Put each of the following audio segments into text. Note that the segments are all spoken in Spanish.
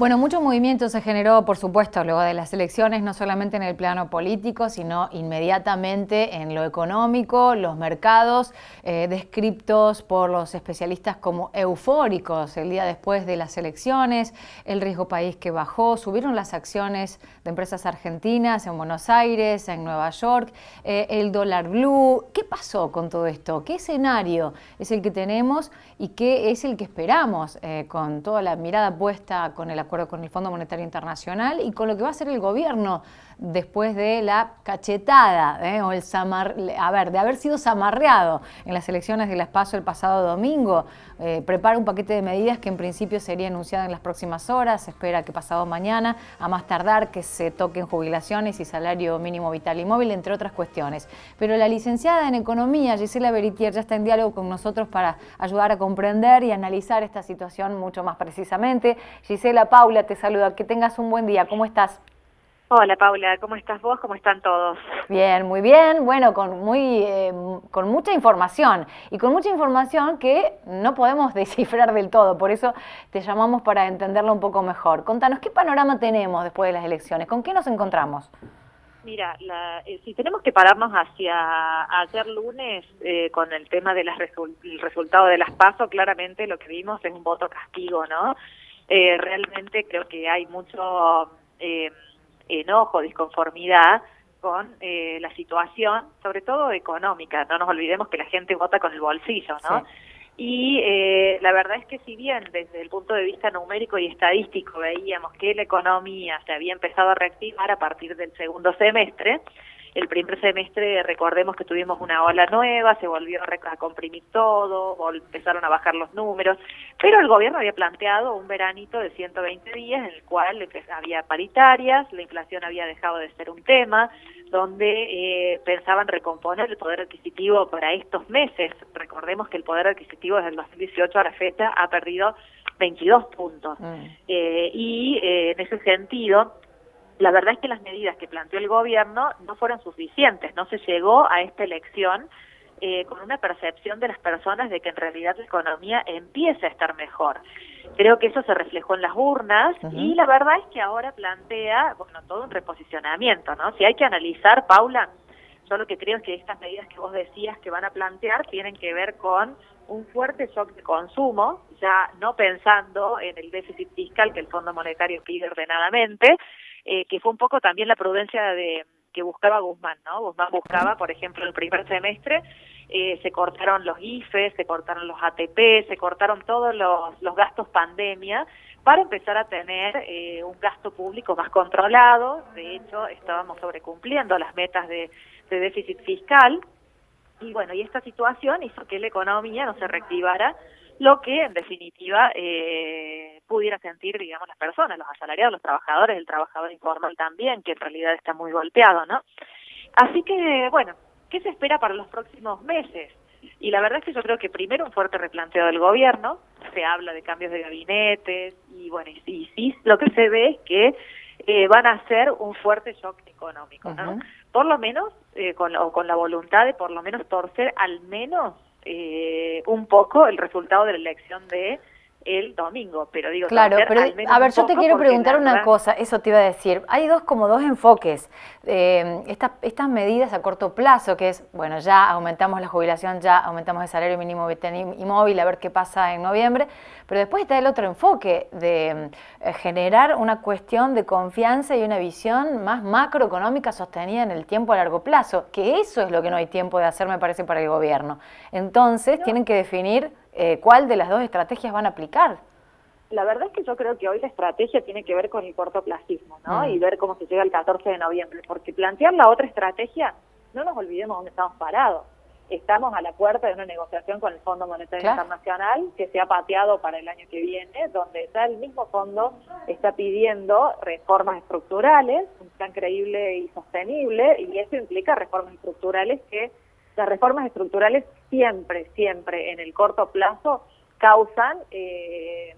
Bueno, mucho movimiento se generó, por supuesto, luego de las elecciones, no solamente en el plano político, sino inmediatamente en lo económico, los mercados, descriptos por los especialistas como eufóricos el día después de las elecciones, el riesgo país que bajó, subieron las acciones de empresas argentinas en Buenos Aires, en Nueva York, el dólar blue. ¿Qué pasó con todo esto? ¿Qué escenario es el que tenemos y qué es el que esperamos con toda la mirada puesta con el acuerdo con el Fondo Monetario Internacional y con lo que va a hacer el gobierno después de la cachetada o de haber sido zamarreado en las elecciones de las PASO el pasado domingo? Prepara un paquete de medidas que en principio sería anunciado en las próximas horas. Se espera que pasado mañana, a más tardar, que se toquen jubilaciones y salario mínimo vital y móvil, entre otras cuestiones. Pero la licenciada en Economía, Gisela Beritier, ya está en diálogo con nosotros para ayudar a comprender y analizar esta situación mucho más precisamente. Gisela, Paula te saluda. Que tengas un buen día. ¿Cómo estás? Hola Paula, ¿cómo estás vos? ¿Cómo están todos? Bien, muy bien. Bueno, con mucha información y con mucha información que no podemos descifrar del todo. Por eso te llamamos para entenderlo un poco mejor. Contanos, ¿qué panorama tenemos después de las elecciones? ¿Con qué nos encontramos? Mira, si tenemos que pararnos hacia ayer lunes con el tema de el resultado de las PASO, claramente lo que vimos es un voto castigo, ¿no? Realmente creo que hay mucho enojo, disconformidad con la situación, sobre todo económica. No nos olvidemos que la gente vota con el bolsillo, ¿no? Sí. Y la verdad es que si bien desde el punto de vista numérico y estadístico veíamos que la economía se había empezado a reactivar a partir del segundo semestre, el primer semestre recordemos que tuvimos una ola nueva, se volvió a comprimir todo, empezaron a bajar los números, pero el gobierno había planteado un veranito de 120 días en el cual había paritarias, la inflación había dejado de ser un tema, donde pensaban recomponer el poder adquisitivo para estos meses. Recordemos que el poder adquisitivo desde el 2018 a la fecha ha perdido 22 puntos. En ese sentido, la verdad es que las medidas que planteó el gobierno no fueron suficientes, no se llegó a esta elección con una percepción de las personas de que en realidad la economía empieza a estar mejor. Creo que eso se reflejó en las urnas y la verdad es que ahora plantea, bueno, todo un reposicionamiento, ¿no? Si hay que analizar, Paula, yo lo que creo es que estas medidas que vos decías que van a plantear tienen que ver con un fuerte shock de consumo, ya no pensando en el déficit fiscal que el Fondo Monetario pide ordenadamente, que fue un poco también la prudencia que buscaba Guzmán, ¿no? Guzmán buscaba, por ejemplo, el primer semestre, se cortaron los IFE, se cortaron los ATP, se cortaron todos los gastos pandemia para empezar a tener un gasto público más controlado. De hecho, estábamos sobrecumpliendo las metas de déficit fiscal. Y bueno, y esta situación hizo que la economía no se reactivara, lo que en definitiva pudiera sentir, digamos, las personas, los asalariados, los trabajadores, el trabajador informal también, que en realidad está muy golpeado, ¿no? Así que, bueno, ¿qué se espera para los próximos meses? Y la verdad es que yo creo que primero un fuerte replanteo del gobierno, se habla de cambios de gabinetes, y bueno, y sí, lo que se ve es que van a hacer un fuerte shock económico, ¿no? Por lo menos, con la voluntad de por lo menos torcer al menos un poco el resultado de la elección de el domingo, pero digo, claro, pero al menos a ver, un yo te poco quiero porque preguntar la una verdad, cosa, eso te iba a decir. Hay como dos enfoques. Estas medidas a corto plazo, que es, bueno, ya aumentamos la jubilación, ya aumentamos el salario mínimo vital y móvil, a ver qué pasa en noviembre, pero después está el otro enfoque de generar una cuestión de confianza y una visión más macroeconómica sostenida en el tiempo a largo plazo, que eso es lo que no hay tiempo de hacer, me parece, para el gobierno. Entonces, no, tienen que definir cuál de las dos estrategias van a aplicar. la verdad es que yo creo que hoy la estrategia tiene que ver con el cortoplacismo, ¿no? Y ver cómo se llega el 14 de noviembre, porque plantear la otra estrategia, no nos olvidemos dónde estamos parados. Estamos a la puerta de una negociación con el Fondo Monetario Internacional que se ha pateado para el año que viene, donde ya el mismo fondo está pidiendo reformas estructurales, un plan creíble y sostenible, y eso implica reformas estructurales que las reformas estructurales siempre en el corto plazo causan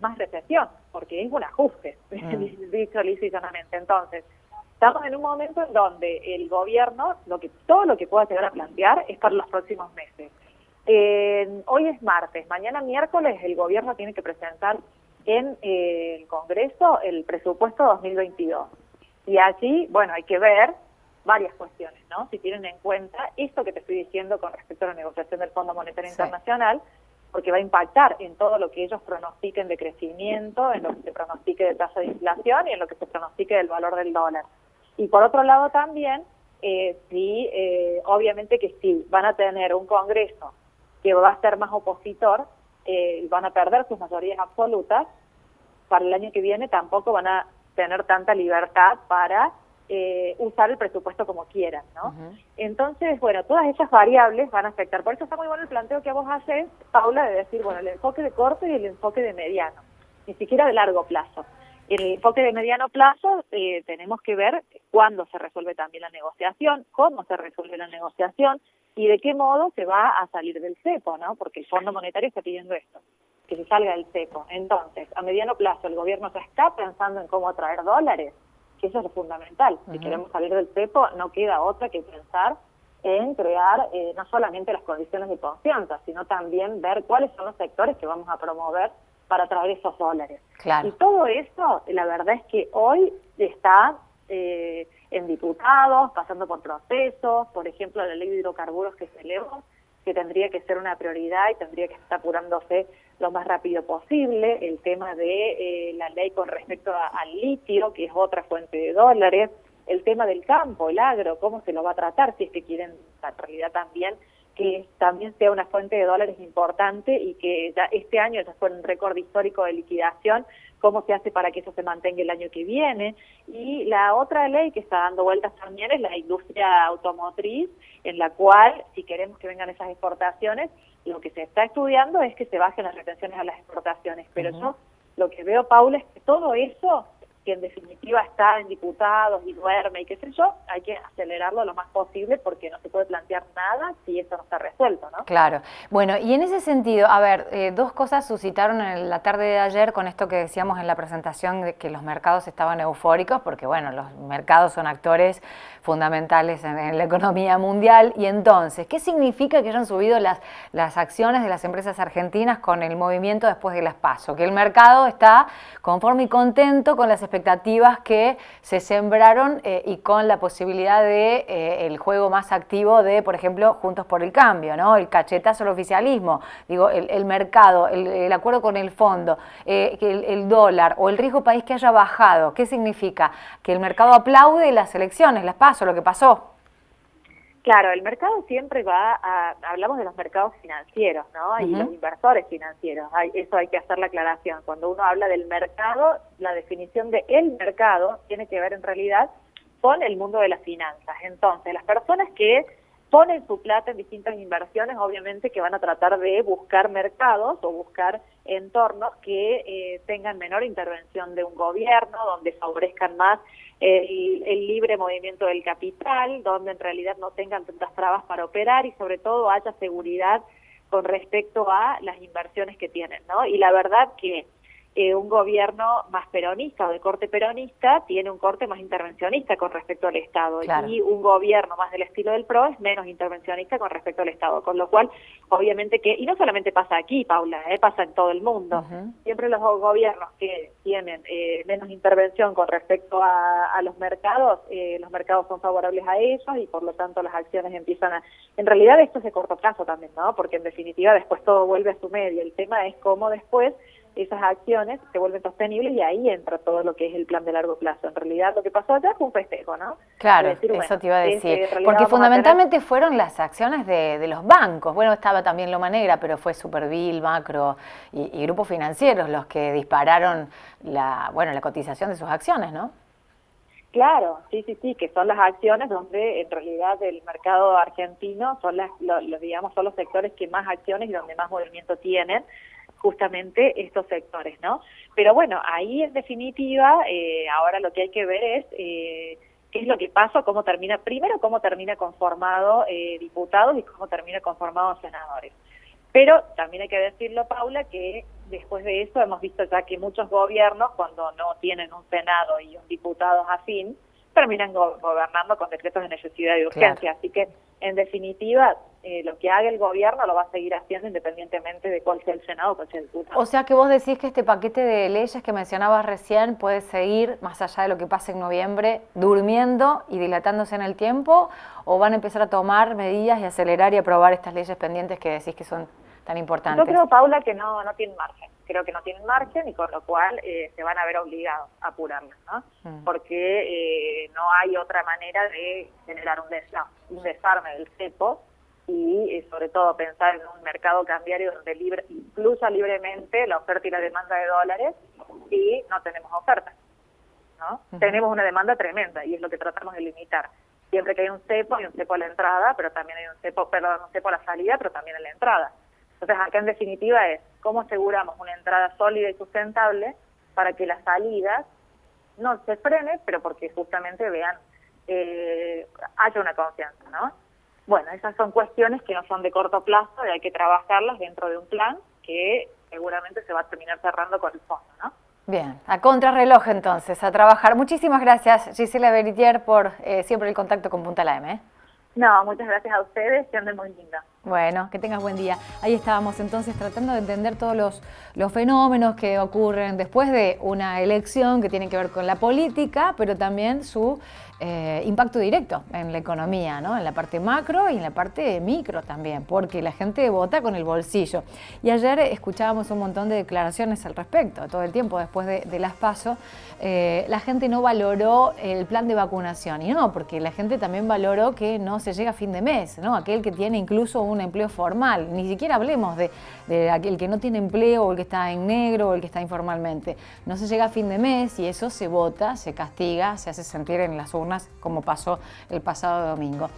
más recesión, porque es un ajuste, dicho lisa y llanamente. Entonces, estamos en un momento en donde el gobierno, todo lo que pueda llegar a plantear es para los próximos meses. Hoy es martes, mañana miércoles el gobierno tiene que presentar en el Congreso el presupuesto 2022. Y allí, bueno, hay que ver varias cuestiones, ¿no? Si tienen en cuenta esto que te estoy diciendo con respecto a la negociación del Fondo Monetario Internacional, porque va a impactar en todo lo que ellos pronostiquen de crecimiento, en lo que se pronostique de tasa de inflación y en lo que se pronostique del valor del dólar. Y por otro lado también, obviamente que sí, van a tener un Congreso que va a ser más opositor, van a perder sus mayorías absolutas. Para el año que viene tampoco van a tener tanta libertad para usar el presupuesto como quieran, ¿no? Entonces, bueno, todas esas variables van a afectar. Por eso está muy bueno el planteo que vos haces, Paula, de decir, bueno, el enfoque de corto y el enfoque de mediano, ni siquiera de largo plazo. El enfoque de mediano plazo tenemos que ver cuándo se resuelve también la negociación, cómo se resuelve la negociación y de qué modo se va a salir del cepo, ¿no? Porque el Fondo Monetario está pidiendo esto, que se salga del cepo. Entonces, a mediano plazo, el gobierno ya está pensando en cómo atraer dólares, que eso es lo fundamental. Si queremos salir del cepo, no queda otra que pensar en crear no solamente las condiciones de confianza, sino también ver cuáles son los sectores que vamos a promover para traer esos dólares. Claro. Y todo eso, la verdad es que hoy está en diputados, pasando por procesos, por ejemplo, la ley de hidrocarburos que se elevó, que tendría que ser una prioridad y tendría que estar apurándose lo más rápido posible, el tema de la ley con respecto al litio, que es otra fuente de dólares, el tema del campo, el agro, cómo se lo va a tratar, si es que quieren, en realidad también, que también sea una fuente de dólares importante y que ya este año ya fue un récord histórico de liquidación, cómo se hace para que eso se mantenga el año que viene. Y la otra ley que está dando vueltas también es la industria automotriz, en la cual, si queremos que vengan esas exportaciones, lo que se está estudiando es que se bajen las retenciones a las exportaciones. Pero yo lo que veo, Paula, es que todo eso, que en definitiva está en diputados y duerme y qué sé yo, hay que acelerarlo lo más posible porque no se puede plantear nada si eso no está resuelto, ¿no? Claro. Bueno, y en ese sentido, a ver, dos cosas suscitaron en la tarde de ayer con esto que decíamos en la presentación de que los mercados estaban eufóricos, porque bueno, los mercados son actores fundamentales en la economía mundial, y entonces, ¿qué significa que hayan subido las acciones de las empresas argentinas con el movimiento después de las PASO? Que el mercado está conforme y contento con las expectativas que se sembraron y con la posibilidad de el juego más activo de, por ejemplo, Juntos por el Cambio, ¿no? El cachetazo al oficialismo, digo, el mercado, el acuerdo con el fondo, el dólar o el riesgo país que haya bajado. ¿Qué significa? Que el mercado aplaude las elecciones, las PASO, lo que pasó. Claro, el mercado siempre hablamos de los mercados financieros, ¿no? Y los inversores financieros, eso hay que hacer la aclaración. Cuando uno habla del mercado, la definición de el mercado tiene que ver en realidad con el mundo de las finanzas. Entonces, las personas que ponen su plata en distintas inversiones, obviamente que van a tratar de buscar mercados o buscar entornos que tengan menor intervención de un gobierno, donde favorezcan más el libre movimiento del capital, donde en realidad no tengan tantas trabas para operar y sobre todo haya seguridad con respecto a las inversiones que tienen, ¿no? Y la verdad que un gobierno más peronista o de corte peronista tiene un corte más intervencionista con respecto al Estado, claro. Y un gobierno más del estilo del PRO es menos intervencionista con respecto al Estado, con lo cual obviamente que, y no solamente pasa aquí, Paula, pasa en todo el mundo, siempre los gobiernos que tienen menos intervención con respecto a los mercados son favorables a ellos y por lo tanto las acciones empiezan a, en realidad esto es de corto plazo también, ¿no? Porque en definitiva después todo vuelve a su medio, el tema es cómo después esas acciones se vuelven sostenibles y ahí entra todo lo que es el plan de largo plazo. En realidad lo que pasó allá fue un festejo, ¿no? Claro, decir, eso bueno, te iba a decir. Porque fundamentalmente fueron las acciones de los bancos. Bueno, estaba también Loma Negra, pero fue Supervil, Macro y grupos financieros los que dispararon la cotización de sus acciones, ¿no? Claro, sí, que son las acciones donde en realidad el mercado argentino son son los sectores que más acciones y donde más movimiento tienen, justamente estos sectores, ¿no? Pero bueno, ahí en definitiva, ahora lo que hay que ver es qué es lo que pasa, cómo termina conformado diputados y cómo termina conformado senadores. Pero también hay que decirlo, Paula, que después de eso hemos visto ya que muchos gobiernos, cuando no tienen un senado y un diputado afín, terminan gobernando con decretos de necesidad y urgencia. Claro. Así que, en definitiva, lo que haga el gobierno lo va a seguir haciendo independientemente de cuál sea el Senado o cuál sea el diputado. O sea que vos decís que este paquete de leyes que mencionabas recién puede seguir, más allá de lo que pase en noviembre, durmiendo y dilatándose en el tiempo, o van a empezar a tomar medidas y acelerar y aprobar estas leyes pendientes que decís que son tan importantes. Yo creo, Paula, que no tienen margen. Creo que no tienen margen y con lo cual se van a ver obligados a apurarlas, ¿no? Porque no hay otra manera de generar un desarme del cepo y sobre todo pensar en un mercado cambiario donde incluya libremente la oferta y la demanda de dólares y no tenemos oferta, ¿no? Tenemos una demanda tremenda y es lo que tratamos de limitar. Siempre que hay un cepo a la entrada, pero también hay un cepo a la salida, pero también a la entrada. Entonces, acá en definitiva es cómo aseguramos una entrada sólida y sustentable para que las salidas no se frene, pero porque justamente haya una confianza, ¿no? Bueno, esas son cuestiones que no son de corto plazo y hay que trabajarlas dentro de un plan que seguramente se va a terminar cerrando con el fondo, ¿no? Bien, a contrarreloj entonces, a trabajar. Muchísimas gracias, Gisela Beritier, por siempre el contacto con Punta La M. No, muchas gracias a ustedes, que anden muy linda. Bueno, que tengas buen día. Ahí estábamos entonces tratando de entender todos los fenómenos que ocurren después de una elección que tiene que ver con la política, pero también su impacto directo en la economía, ¿no? En la parte macro y en la parte micro también, porque la gente vota con el bolsillo. Y ayer escuchábamos un montón de declaraciones al respecto. Todo el tiempo después de las PASO, la gente no valoró el plan de vacunación. Y no, porque la gente también valoró que no se llega a fin de mes, ¿no? Aquel que tiene incluso un empleo formal. Ni siquiera hablemos de aquel que no tiene empleo o el que está en negro o el que está informalmente. No se llega a fin de mes y eso se vota, se castiga, se hace sentir en las urnas como pasó el pasado domingo.